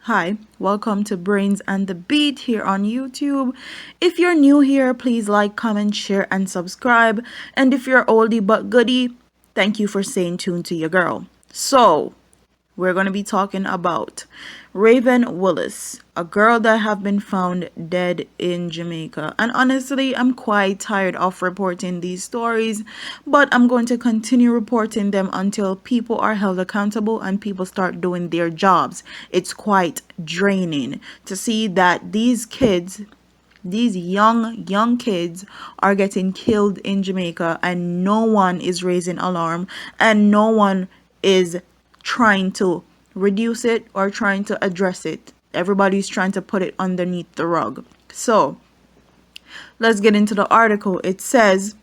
Hi, welcome to Brains and the Beat here on YouTube. If you're new here, please like, comment, share, and subscribe. And if you're oldie but goodie, thank you for staying tuned to your girl. So, we're going to be talking about Raven Willis, a girl that have been found dead in Jamaica. And honestly, I'm quite tired of reporting these stories, but I'm going to continue reporting them until people are held accountable and people start doing their jobs. It's quite draining to see that these young kids are getting killed in Jamaica and no one is raising alarm and no one is trying to reduce it or trying to address it. Everybody's trying to put it underneath the rug. So let's get into the article. It says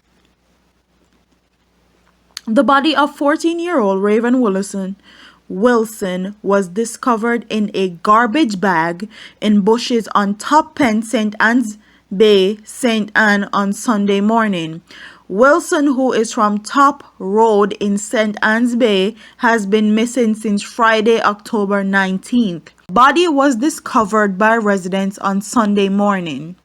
the body of 14-year-old Raven Wilson was discovered in a garbage bag in bushes on Top Pen, St. Anne's Bay, St. Anne on Sunday morning. Wilson, who is from Top Road in St. Anne's Bay, has been missing since Friday, October 19th. Body was discovered by residents on Sunday morning.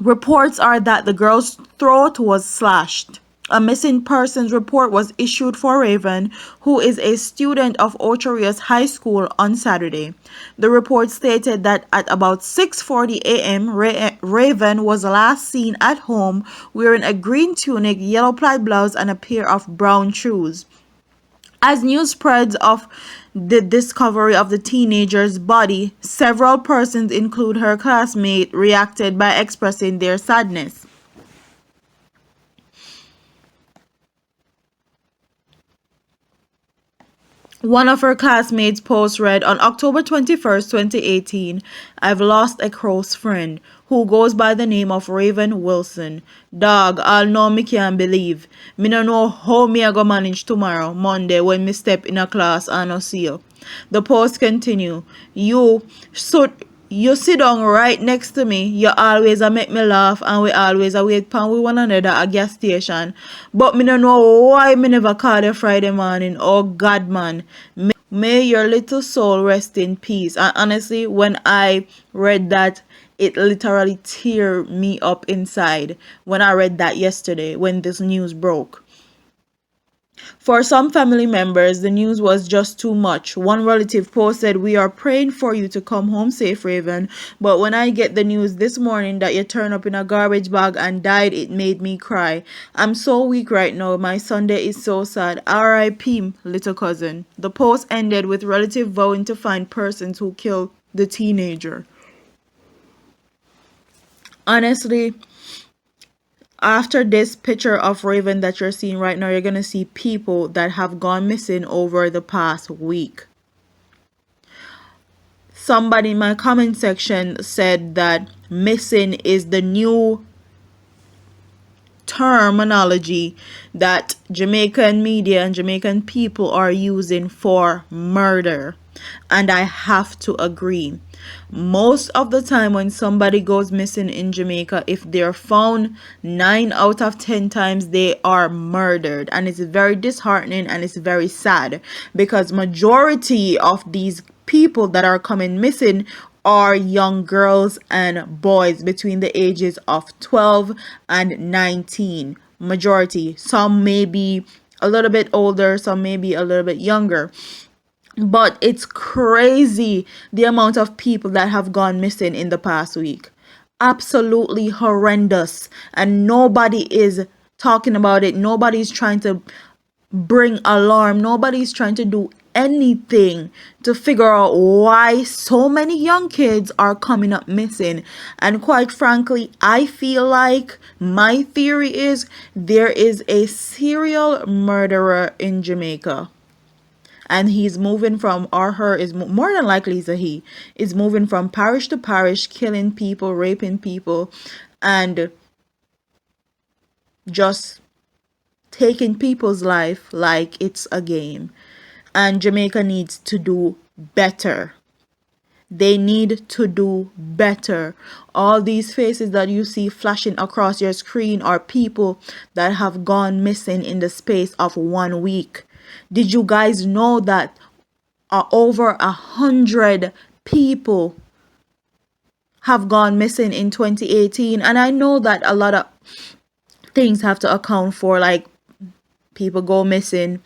Reports are that the girl's throat was slashed. A missing persons report was issued for Raven, who is a student of Ocho Rios High School, on Saturday. The report stated that at about 6:40 a.m., Raven was last seen at home wearing a green tunic, yellow plaid blouse, and a pair of brown shoes. As news spreads of the discovery of the teenager's body, several persons, including her classmate, reacted by expressing their sadness. One of her classmates' posts read, "On October 21st, 2018, I've lost a close friend who goes by the name of Raven Wilson. Dog, I'll know me can't believe. Me no know how me I go manage tomorrow, Monday, when me step in a class and I see you." The post continue, You sit down right next to me. You always a make me laugh and we always a wait pan with one another at gas station. But me no know why me never call you Friday morning. Oh God, man. May your little soul rest in peace. And honestly, when I read that, it literally teared me up inside when I read that yesterday when this news broke. For some family members, the news was just too much. One relative posted, "We are praying for you to come home safe, Raven. But when I get the news this morning that you turned up in a garbage bag and died, it made me cry. I'm so weak right now. My Sunday is so sad. R.I.P. little cousin." The post ended with relative vowing to find persons who killed the teenager. Honestly, after this picture of Raven that you're seeing right now, you're going to see people that have gone missing over the past week. Somebody in my comment section said that missing is the new terminology that Jamaican media and Jamaican people are using for murder. And I have to agree. Most of the time when somebody goes missing in Jamaica, if they're found, 9 out of 10 times they are murdered. And it's very disheartening and it's very sad because majority of these people that are coming missing are young girls and boys between the ages of 12 and 19. Majority. Some may be a little bit older, some may be a little bit younger. But it's crazy the amount of people that have gone missing in the past week. Absolutely horrendous. And nobody is talking about it. Nobody's trying to bring alarm. Nobody's trying to do anything to figure out why so many young kids are coming up missing. And quite frankly, I feel like my theory is there is a serial murderer in Jamaica. And he's moving from, or her is more than likely is a he, is moving from parish to parish, killing people, raping people, and just taking people's life like it's a game. And Jamaica needs to do better. They need to do better. All these faces that you see flashing across your screen are people that have gone missing in the space of 1 week. Did you guys know that over 100 people have gone missing in 2018. And I know that a lot of things have to account for, like people go missing,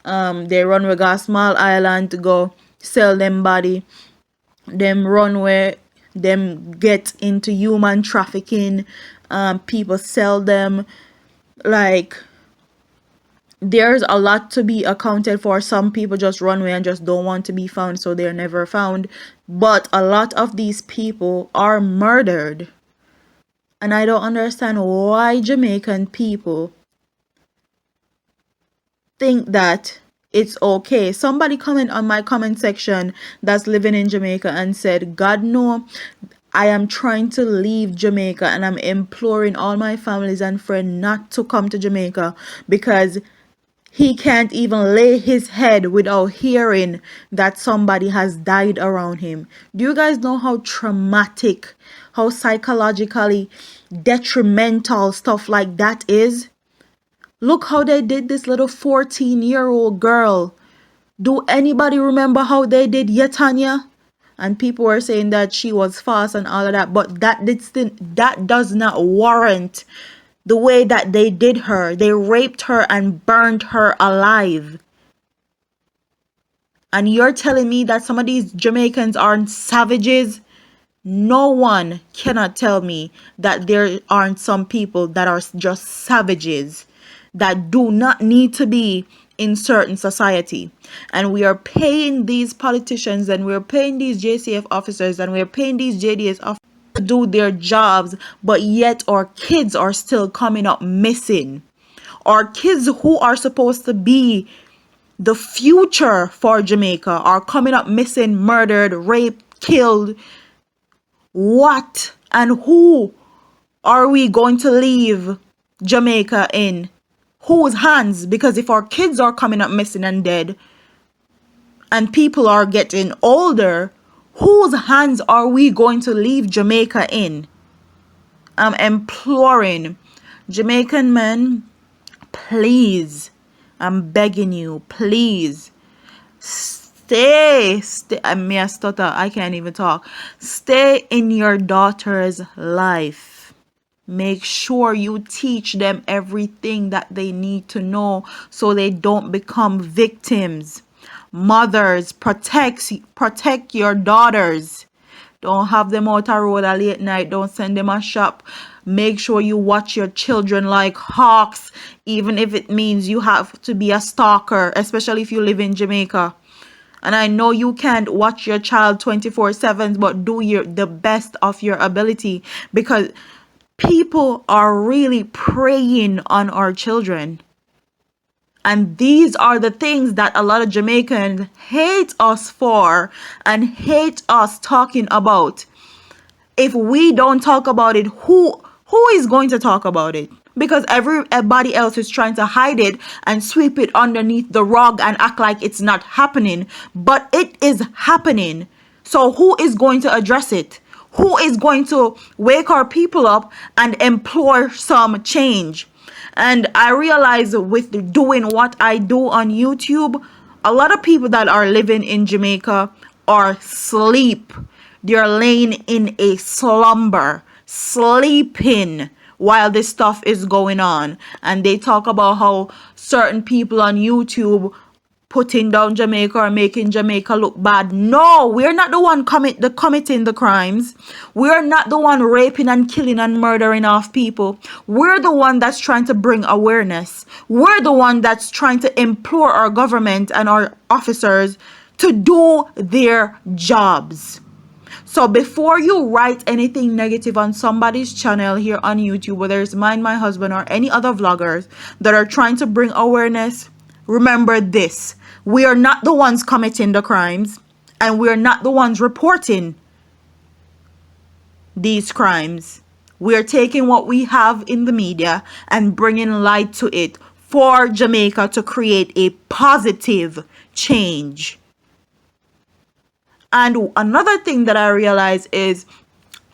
they run with a small island to go sell them body, them run where them get into human trafficking, people sell them. Like, there's a lot to be accounted for. Some people just run away and just don't want to be found, so they're never found. But a lot of these people are murdered. And I don't understand why Jamaican people think that it's okay. Somebody comment on my comment section that's living in Jamaica and said, God no, I am trying to leave Jamaica and I'm imploring all my families and friends not to come to Jamaica because he can't even lay his head without hearing that somebody has died around him. Do you guys know how traumatic, how psychologically detrimental stuff like that is? Look how they did this little 14-year-old girl. Do anybody remember how they did Yetanya? And people were saying that she was fast and all of that, but that does not warrant the way that they did her. They raped her and burned her alive. And you're telling me that some of these Jamaicans aren't savages? No one cannot tell me that there aren't some people that are just savages that do not need to be in certain society. And we are paying these politicians and we're paying these JCF officers and we're paying these JDS officers to do their jobs, but yet our kids are still coming up missing. Our kids who are supposed to be the future for Jamaica are coming up missing, murdered, raped, killed. What and who are we going to leave Jamaica in? Whose hands? Because if our kids are coming up missing and dead and people are getting older, whose hands are we going to leave Jamaica in? I'm imploring Jamaican men, please, I'm begging you, please, stay, may I stutter, I can't even talk. Stay in your daughter's life. Make sure you teach them everything that they need to know so they don't become victims. Mothers, protect your daughters. Don't have them out a road at late night. Don't send them a shop. Make sure you watch your children like hawks, even if it means you have to be a stalker, especially if you live in Jamaica. And I know you can't watch your child 24/7, but do the best of your ability, because people are really preying on our children. And these are the things that a lot of Jamaicans hate us for and hate us talking about. If we don't talk about it, who is going to talk about it? Because everybody else is trying to hide it and sweep it underneath the rug and act like it's not happening. But it is happening. So who is going to address it? Who is going to wake our people up and employ some change? And I realize with doing what I do on YouTube, a lot of people that are living in Jamaica are asleep. They're laying in a slumber, sleeping while this stuff is going on. And they talk about how certain people on YouTube putting down Jamaica or making Jamaica look bad. No, we're not the one committing the crimes. We're not the one raping and killing and murdering off people. We're the one that's trying to bring awareness. We're the one that's trying to implore our government and our officers to do their jobs. So before you write anything negative on somebody's channel here on YouTube, whether it's mine, my husband, or any other vloggers that are trying to bring awareness, remember this: we are not the ones committing the crimes, and we are not the ones reporting these crimes. We are taking what we have in the media and bringing light to it for Jamaica to create a positive change. And another thing that I realize is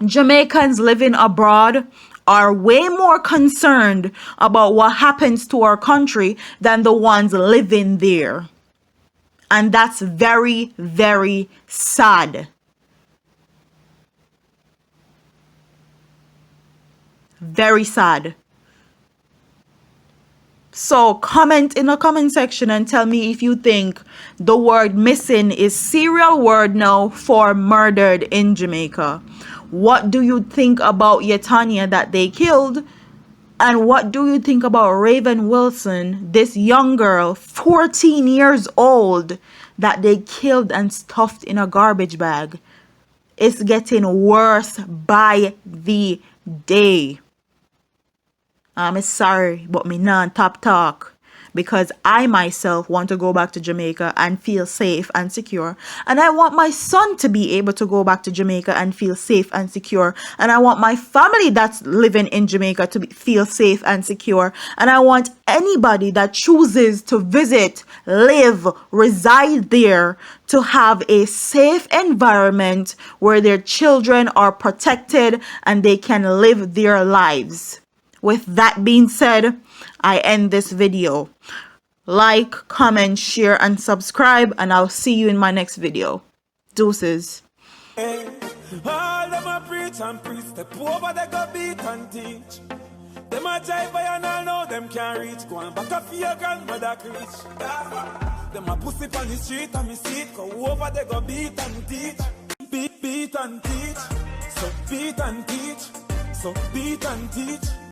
Jamaicans living abroad are way more concerned about what happens to our country than the ones living there. And that's very, very sad. Very sad. So comment in the comment section and tell me if you think the word missing is serial word now for murdered in Jamaica. What do you think about Yetania that they killed? And what do you think about Raven Wilson, this young girl, 14 years old, that they killed and stuffed in a garbage bag? It's getting worse by the day. I'm sorry, but me not top talk, because I myself want to go back to Jamaica and feel safe and secure. And I want my son to be able to go back to Jamaica and feel safe and secure. And I want my family that's living in Jamaica to feel safe and secure. And I want anybody that chooses to visit, live, reside there to have a safe environment where their children are protected and they can live their lives. With that being said, I end this video. Like, comment, share, and subscribe, and I'll see you in my next video. Deuces. Hey, all them a preach and preach, step over they go beat and teach. Them a jive by and all know them can't reach. Go on back up for your grandmother preach. Them a pussy on the street and me see it. Go over they go beat and teach. Beat and teach. So beat and teach. So beat and teach.